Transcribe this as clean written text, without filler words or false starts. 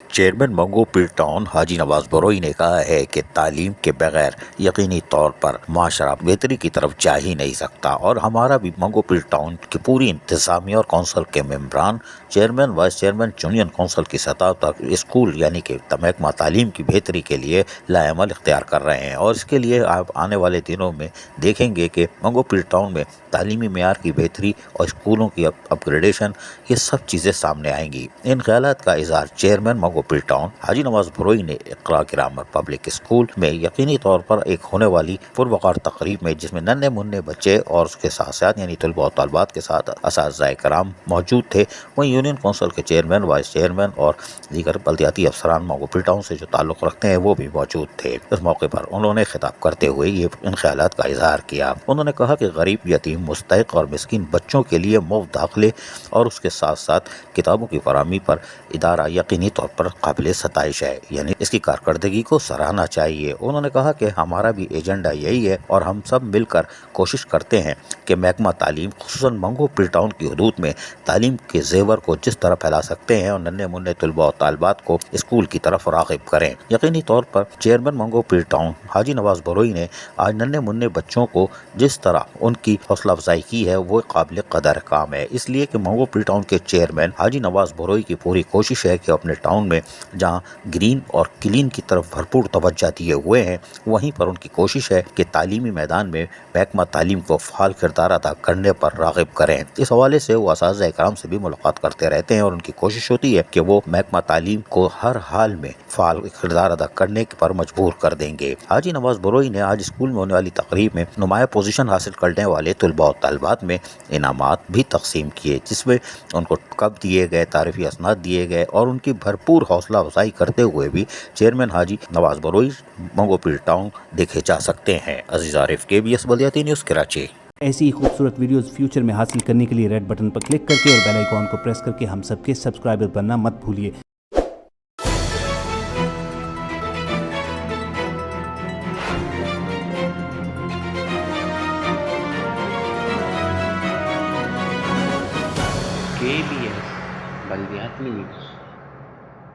Chairman منگو پیر town حاجی نواز بروئی نے کہا ہے کہ تعلیم کے بغیر یقینی طور پر معاشرہ بہتری کی طرف جا ہی نہیں سکتا، اور ہمارا بھی منگو پیر ٹاؤن کی پوری انتظامیہ اور کونسل کے ممبران chairman vice chairman union council کی سطح تک اسکول یعنی کہ محکمہ تعلیم کی بہتری کے لیے لائعمل اختیار کر رہے ہیں، اور اس کے لیے آپ آنے والے دنوں میں دیکھیں گے کہ منگو پیر ٹاؤن میں تعلیمی معیار کی بہتری اور اسکولوں کی اپ گریڈیشن، یہ سب چیزیں سامنے آئیں گی۔ ان خیالات کا اظہار چیئرمین منگو پیر ٹاؤن حاجی نواز بروئی نے اقرا گرامر پبلک اسکول میں یقینی طور پر ایک ہونے والی پروقار تقریب میں، جس میں ننھے منھے بچے اور اس کے ساتھ ساتھ یعنی طلباء و طالبات کے ساتھ اساتذہ کرام موجود تھے، وہیں یونین کونسل کے چیئرمین وائس چیئرمین اور دیگر بلدیاتی افسران منگو پیر ٹاؤن سے جو تعلق رکھتے ہیں وہ بھی موجود تھے۔ اس موقع پر انہوں نے خطاب کرتے ہوئے ان خیالات کا اظہار کیا۔ انہوں نے کہا کہ غریب، یتیم، مستحق اور مسکین بچوں کے لیے مفت داخلے اور اس کے ساتھ ساتھ کتابوں کی فراہمی پر ادارہ یقینی طور پر قابل ستائش ہے، یعنی اس کی کارکردگی کو سراہنا چاہیے۔ انہوں نے کہا کہ ہمارا بھی ایجنڈا یہی ہے اور ہم سب مل کر کوشش کرتے ہیں کہ محکمہ تعلیم خصوصاً منگو پیر ٹاؤن کی حدود میں تعلیم کے زیور کو جس طرح پھیلا سکتے ہیں اور ننھے منھے طلباء و طالبات کو اسکول کی طرف راغب کریں۔ یقینی طور پر چیئرمین منگو پیر ٹاؤن حاجی نواز بروئی نے آج ننھے منھے بچوں کو جس طرح ان کی حوصلہ افزائی کی ہے وہ قابل قدر کام ہے، اس لیے کہ منگو پیر ٹاؤن کے چیئرمین حاجی نواز بروئی کی پوری کوشش ہے کہ اپنے ٹاؤن میں جہاں گرین اور کلین کی طرف بھرپور توجہ دیے ہوئے ہیں، وہیں پر ان کی کوشش ہے کہ تعلیمی میدان میں محکمہ تعلیم کو فعال کردار ادا کرنے پر راغب کریں۔ اس حوالے سے وہ اساتذہ کرام سے بھی ملاقات کرتے رہتے ہیں اور ان کی کوشش ہوتی ہے کہ وہ محکمہ تعلیم کو ہر حال میں فعال کردار ادا کرنے پر مجبور کر دیں گے۔ حاجی نواز بروئی نے آج اسکول میں ہونے والی تقریب میں نمایاں پوزیشن حاصل کرنے والے طلباء و طالبات میں انعامات بھی تقسیم کیے، جس میں ان کو کپ دیے گئے، تعریفی اسناد دیے گئے، اور ان کی بھرپور حوصلہ افزائی کرتے ہوئے بھی چیئرمین حاجی نواز بروئی منگو پیر ٹاؤن دیکھے جا سکتے ہیں۔ عزیز عارف، KBS بلدیاتی نیوز، کراچی۔ ایسی ہی خوبصورت ویڈیوز فیوچر میں حاصل کرنے کے لیے ریڈ بٹن پر کلک کر کے اور بیل آئیکن کو پریس کر کے ہم سب کے سبسکرائبر بننا مت بھولیے۔ KBS بلدیاتی نیوز۔